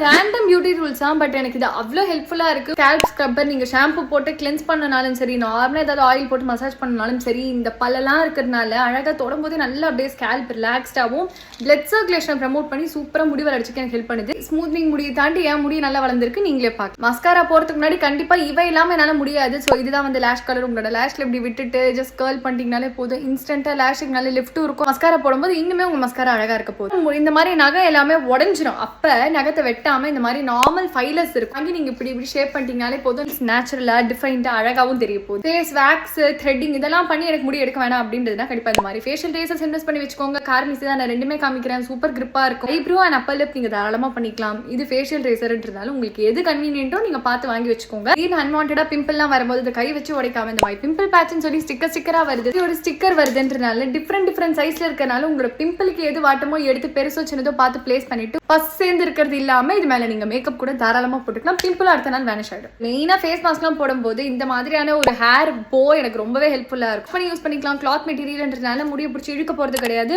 Random beauty rules தான், but எனக்கு இது அவ்வளோ ஹெல்ப்ஃபுல்லா இருக்கு. ஸ்கேல்ப் ஸ்க்ரப்பர் நீங்க ஷாம்பு போட்டு கிளென்ஸ் பண்ணனாலும் சரி, நார்மலா ஏதாவது ஆயில் போட்டு மசாஜ் பண்ணனாலும் சரி, இந்த பல்லெல்லாம் இருக்கிறதுனால அழகா தொடும் போதே நல்லா அப்படியே ஸ்கேல்ப் ரிலாக்ஸ்டாகவும் பிளட் சர்க்குலேஷன் ப்ரமோட் பண்ணி சூப்பரா முடி வளர்ச்சிக்கு எனக்கு ஹெல்ப் பண்ணுது. ஸ்மூத்னிங் முடியை தாண்டி என் முடி நல்லா வளர்ந்துருக்கு, நீங்களே பார்க்க. மஸ்காரா போறதுக்கு முன்னாடி கண்டிப்பா இவை இல்லாம என்னால முடியாது. ஸோ இதுதான் வந்து லேஷ் கலர். உங்களோட லேஷ்ல இப்படி விட்டுட்டு ஜஸ்ட் கர்ல் பண்ணிட்டீங்கனாலே போதும், இன்ஸ்டன்டா லேஷுக்கு நல்ல லிஃப்ட்டும் இருக்கும். மஸ்காரா போடும்போது இன்னுமே உங்க மஸ்காரா அழகா இருக்க போதும். இந்த மாதிரி நகை எல்லாமே உடஞ்சிடும். அப்ப நகத்தை வெட்டாம இந்த மாதிரி நார்மல் ஃபைலர்ஸ் இருக்கும், அங்கே நீங்க இப்படி ஷேப் பண்ணிட்டீங்கனாலே போதும், நேச்சுரலா டிஃபைன்டா அழகாவும் தெரிய போகுது. ஃபேஸ் வேக்ஸ் த்ரெட்டிங் இதெல்லாம் பண்ணி எனக்கு முடி எடுக்க வேணாம் அப்படின்றதுனா கண்டிப்பா இந்த மாதிரி ஃபேஷியல் ரேசர்ஸ் இன்வெஸ்ட் பண்ணி வச்சுக்கோங்க. கார்னிஸ் தான் நான் ரெண்டுமே காமிக்கிறேன், சூப்பர் கிரிப்பா இருக்கும். ஐப்ரோ அண்ட் அப்பர் லிப் நீங்க தாராளமா பண்ணிக்கலாம். இது ஃபேஷியல் ரேசர்ன்றதால உங்களுக்கு எது கன்வீனியன்ட்டோ நீங்க பார்த்து வாங்கி வச்சுக்கோங்க. இது அன்வான்டா பிம்பிள்லாம் வரும்போது இந்த கை வச்சு உடைக்காம இந்த மாதிரி பிம்பிள் பேட்ச்னு சொல்லி ஸ்டிக்கரா வருது. ஒரு ஸ்டிக்கர் வருதுன்றனால டிஃப்ரெண்ட் சைஸ்ல இருக்கனால உங்களோட பிம்பிளுக்கு எது வாட்டமோ எடுத்து பெருசோ சின்னதோ பார்த்து பிளேஸ் பண்ணிட்டு ஃபர்ஸ்ட் சேர்ந்து இருக்கிறது இல்லாம இது மேல நீங்க மேக்கப் கூட தாராளமா போட்டுக்கலாம். பிம்பிள் அடுத்த நாள் வேனிஷ் ஆயிடும். மெயினா ஃபேஸ் மாஸ்க்லாம் போடும்போது இந்த மாதிரியான ஒரு ஹேர் போ எனக்கு ரொம்பவே ஹெல்ப்ஃபுல்லா இருக்கும். யூஸ் பண்ணிக்கலாம். கிளாத் மெட்டீரியல்ன்றதுனால முடிய பிடிச்சி இழுக்க போறது கிடையாது.